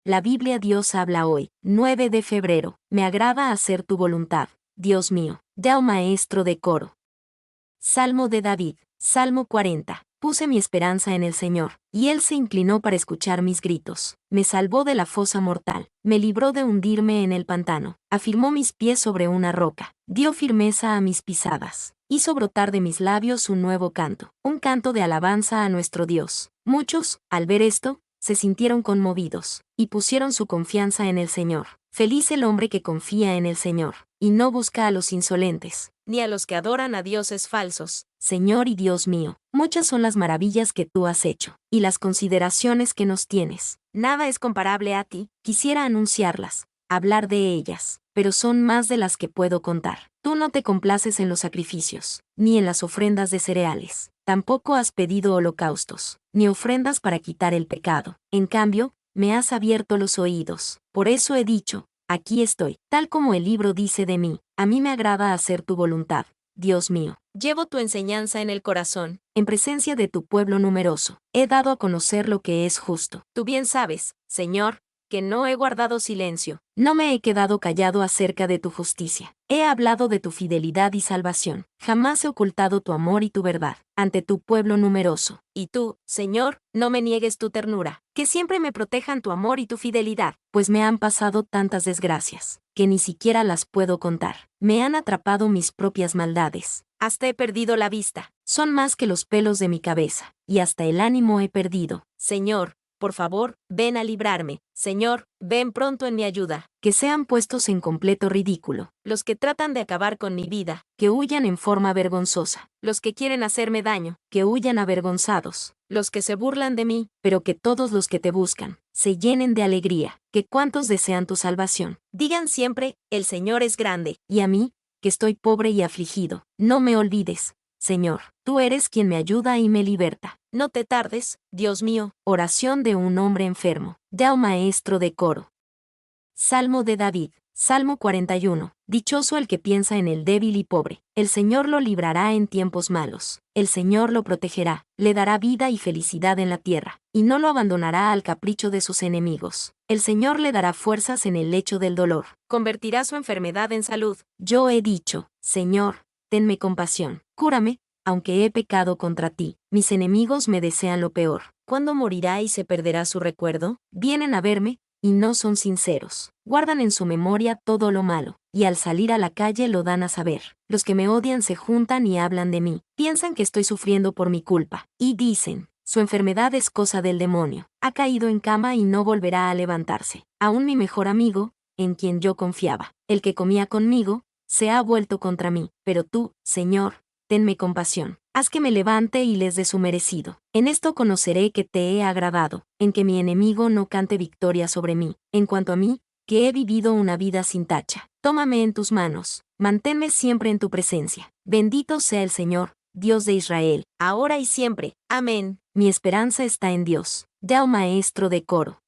La Biblia Dios habla hoy, 9 de febrero. Me agrada hacer tu voluntad, Dios mío. Deo maestro de coro. Salmo de David, Salmo 40. Puse mi esperanza en el Señor, y Él se inclinó para escuchar mis gritos. Me salvó de la fosa mortal, me libró de hundirme en el pantano, afirmó mis pies sobre una roca, dio firmeza a mis pisadas, hizo brotar de mis labios un nuevo canto, un canto de alabanza a nuestro Dios. Muchos, al ver esto, se sintieron conmovidos, y pusieron su confianza en el Señor. Feliz el hombre que confía en el Señor, y no busca a los insolentes, ni a los que adoran a dioses falsos. Señor y Dios mío, muchas son las maravillas que tú has hecho, y las consideraciones que nos tienes. Nada es comparable a ti, quisiera anunciarlas, hablar de ellas, pero son más de las que puedo contar. Tú no te complaces en los sacrificios, ni en las ofrendas de cereales. Tampoco has pedido holocaustos, ni ofrendas para quitar el pecado. En cambio, me has abierto los oídos. Por eso he dicho, aquí estoy, tal como el libro dice de mí. A mí me agrada hacer tu voluntad, Dios mío. Llevo tu enseñanza en el corazón, en presencia de tu pueblo numeroso. He dado a conocer lo que es justo. Tú bien sabes, Señor, que no he guardado silencio. No me he quedado callado acerca de tu justicia. He hablado de tu fidelidad y salvación. Jamás he ocultado tu amor y tu verdad ante tu pueblo numeroso. Y tú, Señor, no me niegues tu ternura. Que siempre me protejan tu amor y tu fidelidad, pues me han pasado tantas desgracias, que ni siquiera las puedo contar. Me han atrapado mis propias maldades. Hasta he perdido la vista. Son más que los pelos de mi cabeza, y hasta el ánimo he perdido. Señor, por favor, ven a librarme. Señor, ven pronto en mi ayuda. Que sean puestos en completo ridículo los que tratan de acabar con mi vida, que huyan en forma vergonzosa. Los que quieren hacerme daño, que huyan avergonzados. Los que se burlan de mí, pero que todos los que te buscan se llenen de alegría. Que cuantos desean tu salvación digan siempre, el Señor es grande. Y a mí, que estoy pobre y afligido, no me olvides, Señor, tú eres quien me ayuda y me liberta. No te tardes, Dios mío. Oración de un hombre enfermo. Deo maestro de coro. Salmo de David, Salmo 41. Dichoso el que piensa en el débil y pobre. El Señor lo librará en tiempos malos. El Señor lo protegerá, le dará vida y felicidad en la tierra, y no lo abandonará al capricho de sus enemigos. El Señor le dará fuerzas en el lecho del dolor. Convertirá su enfermedad en salud. Yo he dicho, Señor, tenme compasión. Cúrame, aunque he pecado contra ti. Mis enemigos me desean lo peor. ¿Cuándo morirá y se perderá su recuerdo? Vienen a verme, y no son sinceros. Guardan en su memoria todo lo malo, y al salir a la calle lo dan a saber. Los que me odian se juntan y hablan de mí. Piensan que estoy sufriendo por mi culpa, y dicen, su enfermedad es cosa del demonio. Ha caído en cama y no volverá a levantarse. Aún mi mejor amigo, en quien yo confiaba, el que comía conmigo, se ha vuelto contra mí. Pero tú, Señor, tenme compasión. Haz que me levante y les dé su merecido. En esto conoceré que te he agradado, en que mi enemigo no cante victoria sobre mí. En cuanto a mí, que he vivido una vida sin tacha. Tómame en tus manos, manténme siempre en tu presencia. Bendito sea el Señor, Dios de Israel, ahora y siempre. Amén. Mi esperanza está en Dios. Deo maestro de coro.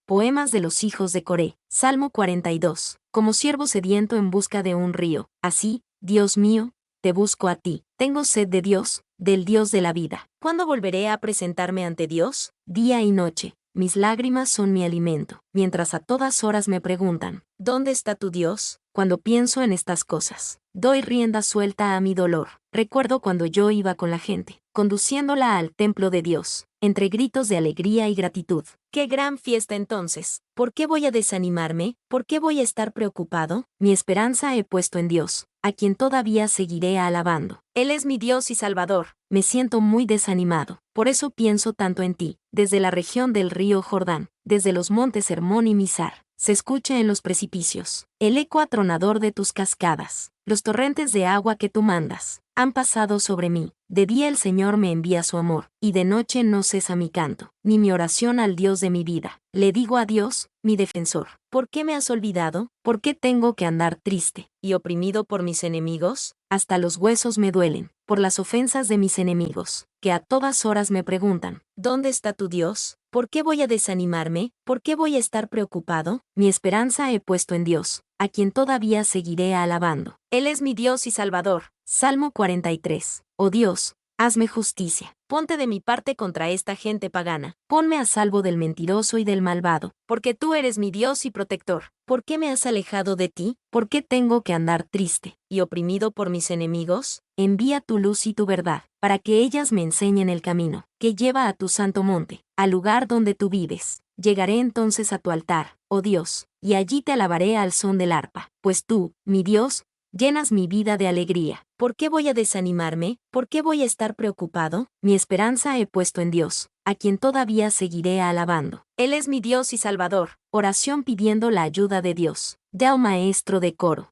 Poemas de los hijos de Coré, Salmo 42. Como siervo sediento en busca de un río, así, Dios mío, te busco a ti. Tengo sed de Dios, del Dios de la vida. ¿Cuándo volveré a presentarme ante Dios? Día y noche. Mis lágrimas son mi alimento, mientras a todas horas me preguntan, ¿dónde está tu Dios? Cuando pienso en estas cosas, doy rienda suelta a mi dolor. Recuerdo cuando yo iba con la gente, conduciéndola al templo de Dios, entre gritos de alegría y gratitud. ¡Qué gran fiesta entonces! ¿Por qué voy a desanimarme? ¿Por qué voy a estar preocupado? Mi esperanza he puesto en Dios, a quien todavía seguiré alabando. Él es mi Dios y Salvador. Me siento muy desanimado, por eso pienso tanto en ti. Desde la región del río Jordán, desde los montes Hermón y Mizar, se escucha en los precipicios el eco atronador de tus cascadas. Los torrentes de agua que tú mandas han pasado sobre mí. De día el Señor me envía su amor, y de noche no cesa mi canto, ni mi oración al Dios de mi vida. Le digo a Dios, mi defensor, ¿por qué me has olvidado? ¿Por qué tengo que andar triste y oprimido por mis enemigos? Hasta los huesos me duelen, por las ofensas de mis enemigos, que a todas horas me preguntan, ¿dónde está tu Dios? ¿Por qué voy a desanimarme? ¿Por qué voy a estar preocupado? Mi esperanza he puesto en Dios, a quien todavía seguiré alabando. Él es mi Dios y Salvador. Salmo 43. Oh Dios, hazme justicia. Ponte de mi parte contra esta gente pagana. Ponme a salvo del mentiroso y del malvado, porque tú eres mi Dios y protector. ¿Por qué me has alejado de ti? ¿Por qué tengo que andar triste y oprimido por mis enemigos? Envía tu luz y tu verdad, para que ellas me enseñen el camino, que lleva a tu santo monte, al lugar donde tú vives. Llegaré entonces a tu altar, oh Dios, y allí te alabaré al son del arpa, pues tú, mi Dios, llenas mi vida de alegría. ¿Por qué voy a desanimarme? ¿Por qué voy a estar preocupado? Mi esperanza he puesto en Dios, a quien todavía seguiré alabando. Él es mi Dios y Salvador. Oración pidiendo la ayuda de Dios. Deo maestro de coro.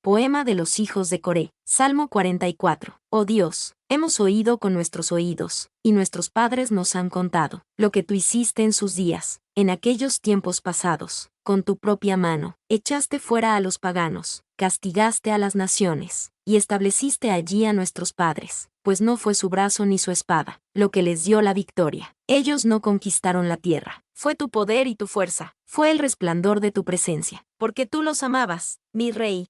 Poema de los hijos de Coré. Salmo 44. Oh Dios, hemos oído con nuestros oídos, y nuestros padres nos han contado, lo que tú hiciste en sus días, en aquellos tiempos pasados. Con tu propia mano, echaste fuera a los paganos, castigaste a las naciones, y estableciste allí a nuestros padres, pues no fue su brazo ni su espada, lo que les dio la victoria. Ellos no conquistaron la tierra. Fue tu poder y tu fuerza, fue el resplandor de tu presencia, porque tú los amabas, mi Rey.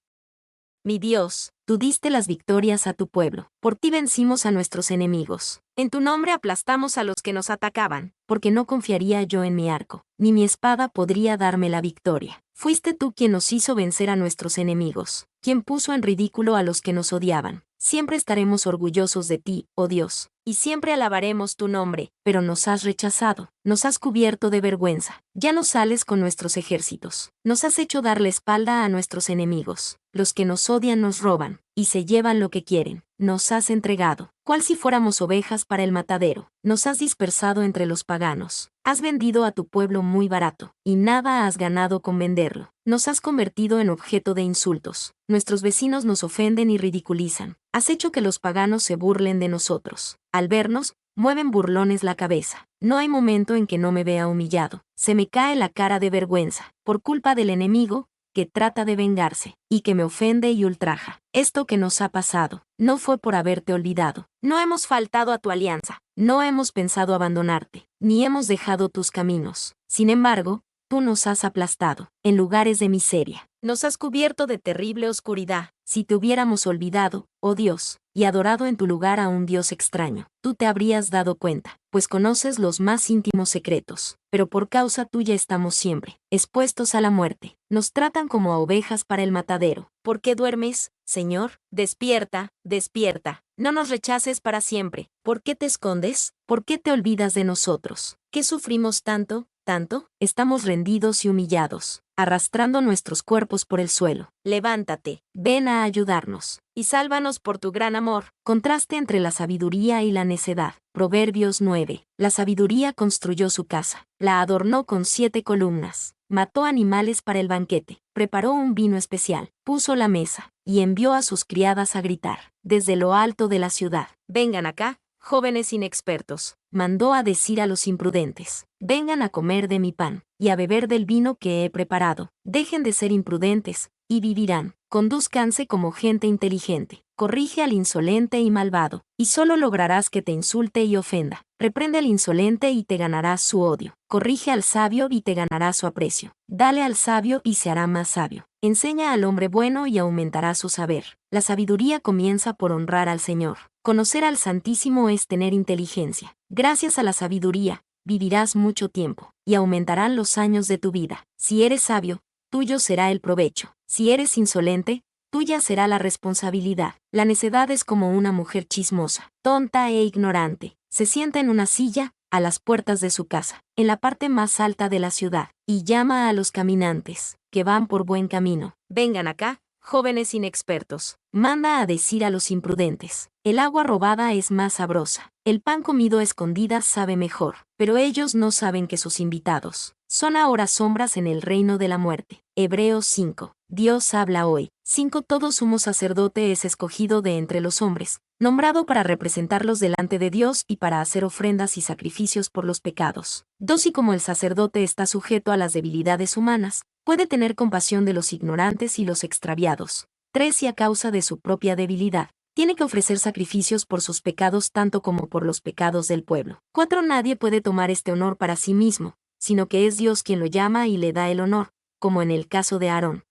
Mi Dios, tú diste las victorias a tu pueblo. Por ti vencimos a nuestros enemigos. En tu nombre aplastamos a los que nos atacaban, porque no confiaría yo en mi arco, ni mi espada podría darme la victoria. Fuiste tú quien nos hizo vencer a nuestros enemigos, quien puso en ridículo a los que nos odiaban. Siempre estaremos orgullosos de ti, oh Dios, y siempre alabaremos tu nombre, pero nos has rechazado, nos has cubierto de vergüenza. Ya no sales con nuestros ejércitos, nos has hecho dar la espalda a nuestros enemigos. Los que nos odian nos roban, y se llevan lo que quieren. Nos has entregado, cual si fuéramos ovejas para el matadero. Nos has dispersado entre los paganos. Has vendido a tu pueblo muy barato, y nada has ganado con venderlo. Nos has convertido en objeto de insultos. Nuestros vecinos nos ofenden y ridiculizan. Has hecho que los paganos se burlen de nosotros. Al vernos, mueven burlones la cabeza. No hay momento en que no me vea humillado. Se me cae la cara de vergüenza, por culpa del enemigo, que trata de vengarse, y que me ofende y ultraja. Esto que nos ha pasado, no fue por haberte olvidado. No hemos faltado a tu alianza, no hemos pensado abandonarte, ni hemos dejado tus caminos. Sin embargo, tú nos has aplastado, en lugares de miseria. Nos has cubierto de terrible oscuridad. Si te hubiéramos olvidado, oh Dios, y adorado en tu lugar a un Dios extraño, tú te habrías dado cuenta, pues conoces los más íntimos secretos. Pero por causa tuya estamos siempre, expuestos a la muerte. Nos tratan como a ovejas para el matadero. ¿Por qué duermes, Señor? Despierta, despierta. No nos rechaces para siempre. ¿Por qué te escondes? ¿Por qué te olvidas de nosotros? ¿Qué sufrimos tanto? ¿Tanto? Estamos rendidos y humillados, arrastrando nuestros cuerpos por el suelo. Levántate, ven a ayudarnos, y sálvanos por tu gran amor. Contraste entre la sabiduría y la necedad. Proverbios 9. La sabiduría construyó su casa, la adornó con 7 columnas, mató animales para el banquete, preparó un vino especial, puso la mesa, y envió a sus criadas a gritar, desde lo alto de la ciudad: vengan acá, jóvenes inexpertos. Mandó a decir a los imprudentes: vengan a comer de mi pan, y a beber del vino que he preparado. Dejen de ser imprudentes, y vivirán. Condúzcanse como gente inteligente. Corrige al insolente y malvado, y solo lograrás que te insulte y ofenda. Reprende al insolente y te ganarás su odio. Corrige al sabio y te ganarás su aprecio. Dale al sabio y se hará más sabio. Enseña al hombre bueno y aumentará su saber. La sabiduría comienza por honrar al Señor. Conocer al Santísimo es tener inteligencia. Gracias a la sabiduría, vivirás mucho tiempo, y aumentarán los años de tu vida. Si eres sabio, tuyo será el provecho. Si eres insolente, tuya será la responsabilidad. La necedad es como una mujer chismosa, tonta e ignorante. Se sienta en una silla, a las puertas de su casa, en la parte más alta de la ciudad, y llama a los caminantes, que van por buen camino: vengan acá, jóvenes inexpertos. Manda a decir a los imprudentes: el agua robada es más sabrosa. El pan comido a escondidas sabe mejor. Pero ellos no saben que sus invitados son ahora sombras en el reino de la muerte. Hebreos 5. Dios habla hoy. 5. Todo sumo sacerdote es escogido de entre los hombres, nombrado para representarlos delante de Dios y para hacer ofrendas y sacrificios por los pecados. 2. Y como el sacerdote está sujeto a las debilidades humanas, puede tener compasión de los ignorantes y los extraviados. 3. Y a causa de su propia debilidad, tiene que ofrecer sacrificios por sus pecados tanto como por los pecados del pueblo. 4. Nadie puede tomar este honor para sí mismo, sino que es Dios quien lo llama y le da el honor, como en el caso de Aarón.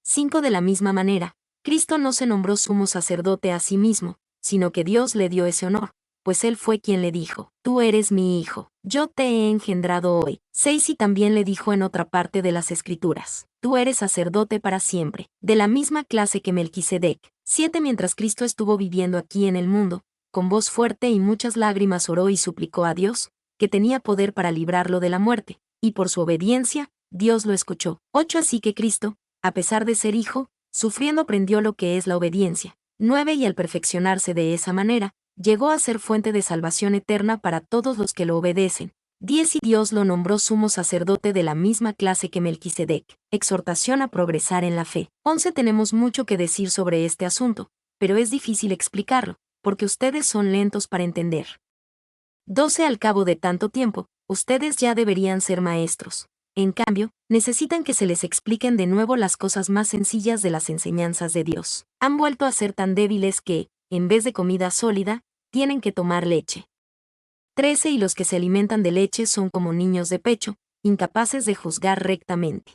5. De la misma manera, Cristo no se nombró sumo sacerdote a sí mismo, sino que Dios le dio ese honor, pues él fue quien le dijo, tú eres mi hijo, yo te he engendrado hoy. 6 Y también le dijo en otra parte de las Escrituras, tú eres sacerdote para siempre, de la misma clase que Melquisedec. 7 Mientras Cristo estuvo viviendo aquí en el mundo, con voz fuerte y muchas lágrimas oró y suplicó a Dios, que tenía poder para librarlo de la muerte, y por su obediencia, Dios lo escuchó. 8 Así que Cristo, a pesar de ser hijo, sufriendo aprendió lo que es la obediencia. 9 Y al perfeccionarse de esa manera, llegó a ser fuente de salvación eterna para todos los que lo obedecen. 10 Y Dios lo nombró sumo sacerdote de la misma clase que Melquisedec. Exhortación a progresar en la fe. 11 Tenemos mucho que decir sobre este asunto, pero es difícil explicarlo, porque ustedes son lentos para entender. 12 Al cabo de tanto tiempo, ustedes ya deberían ser maestros. En cambio, necesitan que se les expliquen de nuevo las cosas más sencillas de las enseñanzas de Dios. Han vuelto a ser tan débiles que, en vez de comida sólida, tienen que tomar leche. 13 Y los que se alimentan de leche son como niños de pecho, incapaces de juzgar rectamente.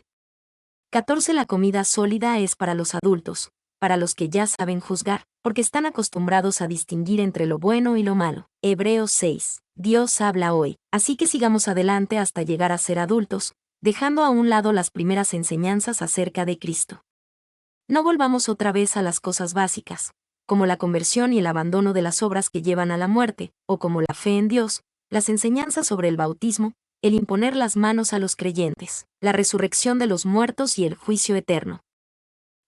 14 La comida sólida es para los adultos, para los que ya saben juzgar, porque están acostumbrados a distinguir entre lo bueno y lo malo. Hebreos 6 Dios habla hoy, así que sigamos adelante hasta llegar a ser adultos, dejando a un lado las primeras enseñanzas acerca de Cristo. No volvamos otra vez a las cosas básicas, como la conversión y el abandono de las obras que llevan a la muerte, o como la fe en Dios, las enseñanzas sobre el bautismo, el imponer las manos a los creyentes, la resurrección de los muertos y el juicio eterno.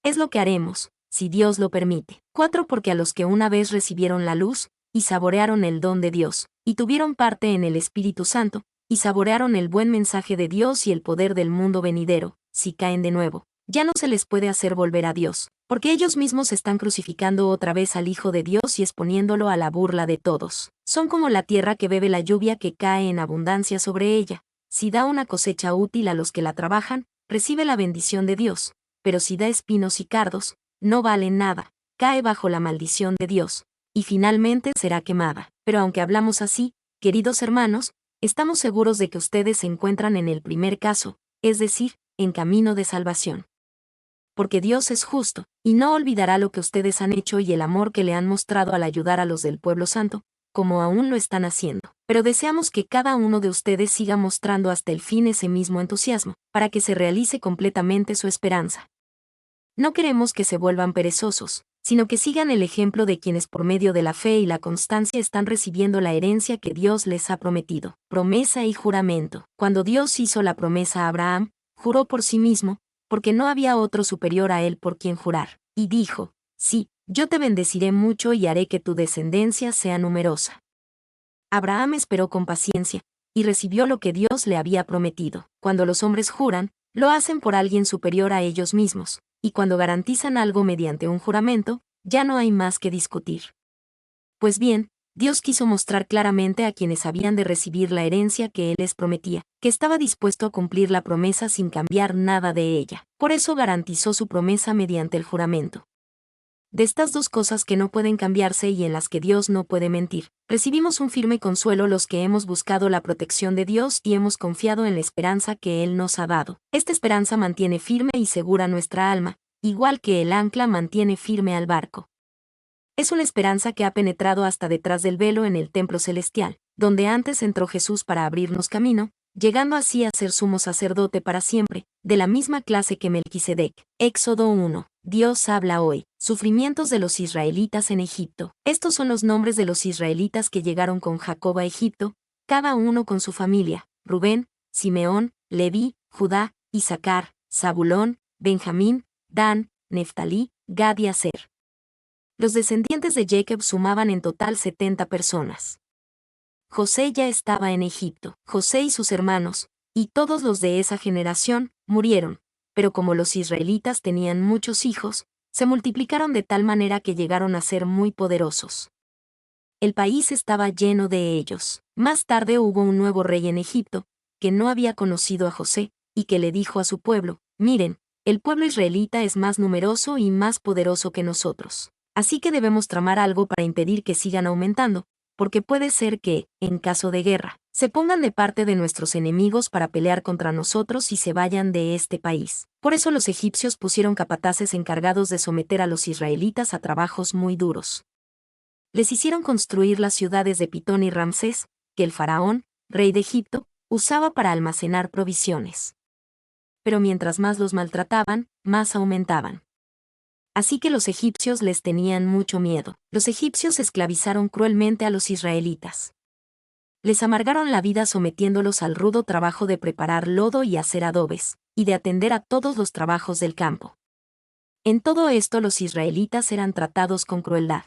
Es lo que haremos, si Dios lo permite. 4 Porque a los que una vez recibieron la luz, y saborearon el don de Dios, y tuvieron parte en el Espíritu Santo, y saborearon el buen mensaje de Dios y el poder del mundo venidero, si caen de nuevo, ya no se les puede hacer volver a Dios, porque ellos mismos están crucificando otra vez al Hijo de Dios y exponiéndolo a la burla de todos. Son como la tierra que bebe la lluvia que cae en abundancia sobre ella. Si da una cosecha útil a los que la trabajan, recibe la bendición de Dios, pero si da espinos y cardos, no vale nada, cae bajo la maldición de Dios, y finalmente será quemada. Pero aunque hablamos así, queridos hermanos, estamos seguros de que ustedes se encuentran en el primer caso, es decir, en camino de salvación. Porque Dios es justo, y no olvidará lo que ustedes han hecho y el amor que le han mostrado al ayudar a los del pueblo santo, como aún lo están haciendo. Pero deseamos que cada uno de ustedes siga mostrando hasta el fin ese mismo entusiasmo, para que se realice completamente su esperanza. No queremos que se vuelvan perezosos, sino que sigan el ejemplo de quienes por medio de la fe y la constancia están recibiendo la herencia que Dios les ha prometido. Promesa y juramento. Cuando Dios hizo la promesa a Abraham, juró por sí mismo, porque no había otro superior a él por quien jurar, y dijo, sí, yo te bendeciré mucho y haré que tu descendencia sea numerosa. Abraham esperó con paciencia, y recibió lo que Dios le había prometido. Cuando los hombres juran, lo hacen por alguien superior a ellos mismos, y cuando garantizan algo mediante un juramento, ya no hay más que discutir. Pues bien, Dios quiso mostrar claramente a quienes habían de recibir la herencia que Él les prometía, que estaba dispuesto a cumplir la promesa sin cambiar nada de ella. Por eso garantizó su promesa mediante el juramento. De estas dos cosas que no pueden cambiarse y en las que Dios no puede mentir, recibimos un firme consuelo los que hemos buscado la protección de Dios y hemos confiado en la esperanza que Él nos ha dado. Esta esperanza mantiene firme y segura nuestra alma, igual que el ancla mantiene firme al barco. Es una esperanza que ha penetrado hasta detrás del velo en el templo celestial, donde antes entró Jesús para abrirnos camino, llegando así a ser sumo sacerdote para siempre, de la misma clase que Melquisedec. Éxodo 1. Dios habla hoy. Sufrimientos de los israelitas en Egipto. Estos son los nombres de los israelitas que llegaron con Jacob a Egipto, cada uno con su familia: Rubén, Simeón, Leví, Judá, Isaacar, Zabulón, Benjamín, Dan, Neftalí, Gad y Aser. Los descendientes de Jacob sumaban en total 70 personas. José ya estaba en Egipto. José y sus hermanos, y todos los de esa generación, murieron, pero como los israelitas tenían muchos hijos, se multiplicaron de tal manera que llegaron a ser muy poderosos. El país estaba lleno de ellos. Más tarde hubo un nuevo rey en Egipto, que no había conocido a José, y que le dijo a su pueblo: miren, el pueblo israelita es más numeroso y más poderoso que nosotros. Así que debemos tramar algo para impedir que sigan aumentando, porque puede ser que, en caso de guerra, se pongan de parte de nuestros enemigos para pelear contra nosotros y se vayan de este país. Por eso los egipcios pusieron capataces encargados de someter a los israelitas a trabajos muy duros. les hicieron construir las ciudades de Pitón y Ramsés, que el faraón, rey de Egipto, usaba para almacenar provisiones. Pero mientras más los maltrataban, más aumentaban. Así que los egipcios les tenían mucho miedo. Los egipcios esclavizaron cruelmente a los israelitas. Les amargaron la vida sometiéndolos al rudo trabajo de preparar lodo y hacer adobes, y de atender a todos los trabajos del campo. En todo esto los israelitas eran tratados con crueldad.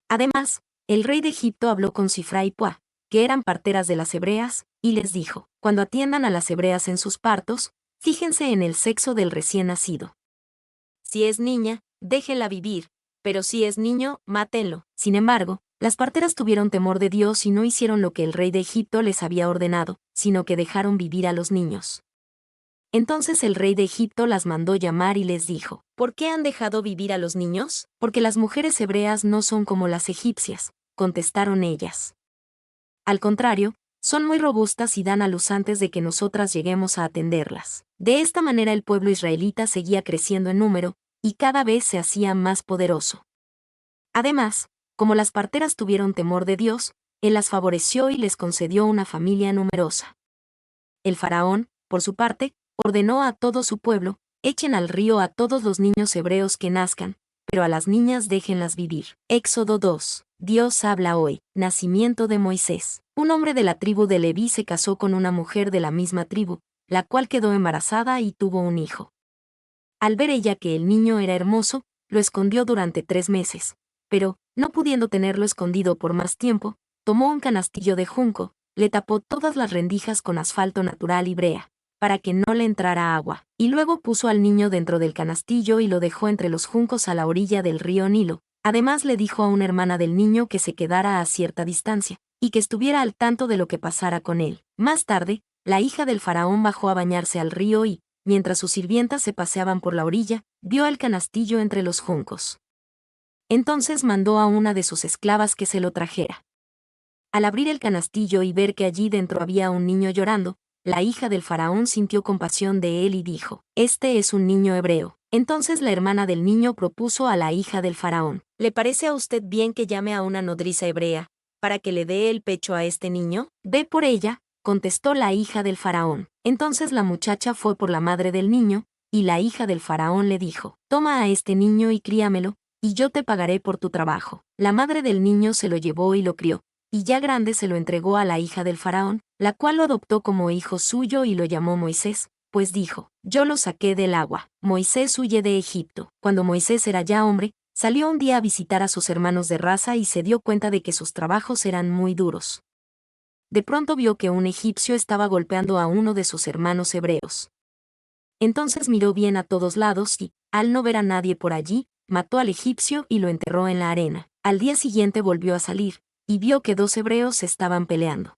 Además, el rey de Egipto habló con Sifra y Puá, que eran parteras de las hebreas, y les dijo: cuando atiendan a las hebreas en sus partos, fíjense en el sexo del recién nacido. Si es niña, déjenla vivir, pero si es niño, mátenlo. Sin embargo, las parteras tuvieron temor de Dios y no hicieron lo que el rey de Egipto les había ordenado, sino que dejaron vivir a los niños. Entonces el rey de Egipto las mandó llamar y les dijo: ¿por qué han dejado vivir a los niños? Porque las mujeres hebreas no son como las egipcias, contestaron ellas. Al contrario, son muy robustas y dan a luz antes de que nosotras lleguemos a atenderlas. De esta manera el pueblo israelita seguía creciendo en número, y cada vez se hacía más poderoso. Además, como las parteras tuvieron temor de Dios, Él las favoreció y les concedió una familia numerosa. El faraón, por su parte, ordenó a todo su pueblo: echen al río a todos los niños hebreos que nazcan, pero a las niñas déjenlas vivir. Éxodo 2. Dios habla hoy. Nacimiento de Moisés. Un hombre de la tribu de Leví se casó con una mujer de la misma tribu, la cual quedó embarazada y tuvo un hijo. Al ver ella que el niño era hermoso, lo escondió durante 3 meses, pero, no pudiendo tenerlo escondido por más tiempo, tomó un canastillo de junco, le tapó todas las rendijas con asfalto natural y brea, para que no le entrara agua, y luego puso al niño dentro del canastillo y lo dejó entre los juncos a la orilla del río Nilo. Además le dijo a una hermana del niño que se quedara a cierta distancia, y que estuviera al tanto de lo que pasara con él. Más tarde, la hija del faraón bajó a bañarse al río y, mientras sus sirvientas se paseaban por la orilla, vio el canastillo entre los juncos. Entonces mandó a una de sus esclavas que se lo trajera. Al abrir el canastillo y ver que allí dentro había un niño llorando, la hija del faraón sintió compasión de él y dijo: este es un niño hebreo. Entonces la hermana del niño propuso a la hija del faraón: ¿le parece a usted bien que llame a una nodriza hebrea, para que le dé el pecho a este niño? Ve por ella, contestó la hija del faraón. Entonces la muchacha fue por la madre del niño, y la hija del faraón le dijo: toma a este niño y críamelo, y yo te pagaré por tu trabajo. La madre del niño se lo llevó y lo crió, y ya grande se lo entregó a la hija del faraón, la cual lo adoptó como hijo suyo y lo llamó Moisés, pues dijo: yo lo saqué del agua. Moisés huye de Egipto. Cuando Moisés era ya hombre, salió un día a visitar a sus hermanos de raza y se dio cuenta de que sus trabajos eran muy duros. De pronto vio que un egipcio estaba golpeando a uno de sus hermanos hebreos. Entonces miró bien a todos lados y, al no ver a nadie por allí, mató al egipcio y lo enterró en la arena. Al día siguiente volvió a salir, y vio que 2 hebreos estaban peleando.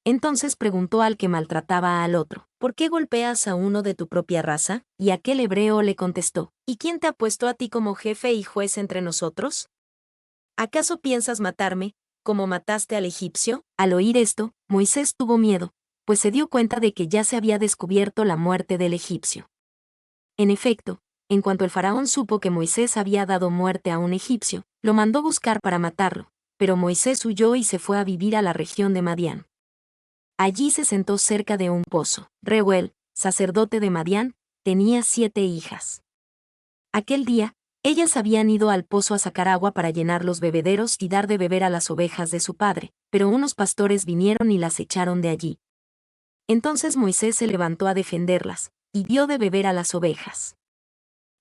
Entonces preguntó al que maltrataba al otro: ¿por qué golpeas a uno de tu propia raza? Y aquel hebreo le contestó: ¿y quién te ha puesto a ti como jefe y juez entre nosotros? ¿Acaso piensas matarme, como mataste al egipcio? Al oír esto, Moisés tuvo miedo, pues se dio cuenta de que ya se había descubierto la muerte del egipcio. En efecto, en cuanto el faraón supo que Moisés había dado muerte a un egipcio, lo mandó buscar para matarlo, pero Moisés huyó y se fue a vivir a la región de Madián. Allí se sentó cerca de un pozo. Reuel, sacerdote de Madián, tenía 7 hijas. Aquel día, ellas habían ido al pozo a sacar agua para llenar los bebederos y dar de beber a las ovejas de su padre, pero unos pastores vinieron y las echaron de allí. Entonces Moisés se levantó a defenderlas, y dio de beber a las ovejas.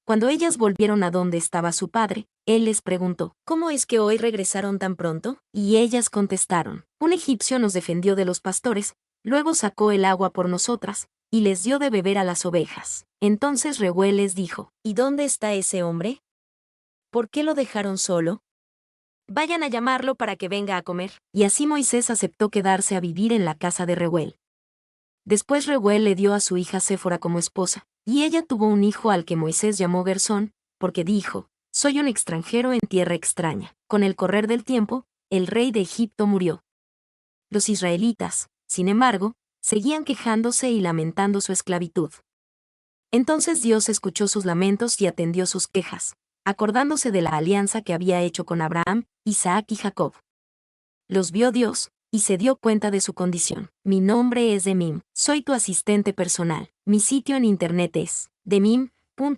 Cuando ellas volvieron a donde estaba su padre, él les preguntó: ¿cómo es que hoy regresaron tan pronto? Y ellas contestaron: un egipcio nos defendió de los pastores, luego sacó el agua por nosotras, y les dio de beber a las ovejas. Entonces Reuel les dijo: ¿y dónde está ese hombre? ¿Por qué lo dejaron solo? Vayan a llamarlo para que venga a comer. Y así Moisés aceptó quedarse a vivir en la casa de Reuel. Después Reuel le dio a su hija Séfora como esposa, y ella tuvo un hijo al que Moisés llamó Gersón, porque dijo: soy un extranjero en tierra extraña. Con el correr del tiempo, el rey de Egipto murió. Los israelitas, sin embargo, seguían quejándose y lamentando su esclavitud. Entonces Dios escuchó sus lamentos y atendió sus quejas, acordándose de la alianza que había hecho con Abraham, Isaac y Jacob. Los vio Dios, y se dio cuenta de su condición. Mi nombre es Demim, soy tu asistente personal. Mi sitio en internet es demim.es.tl.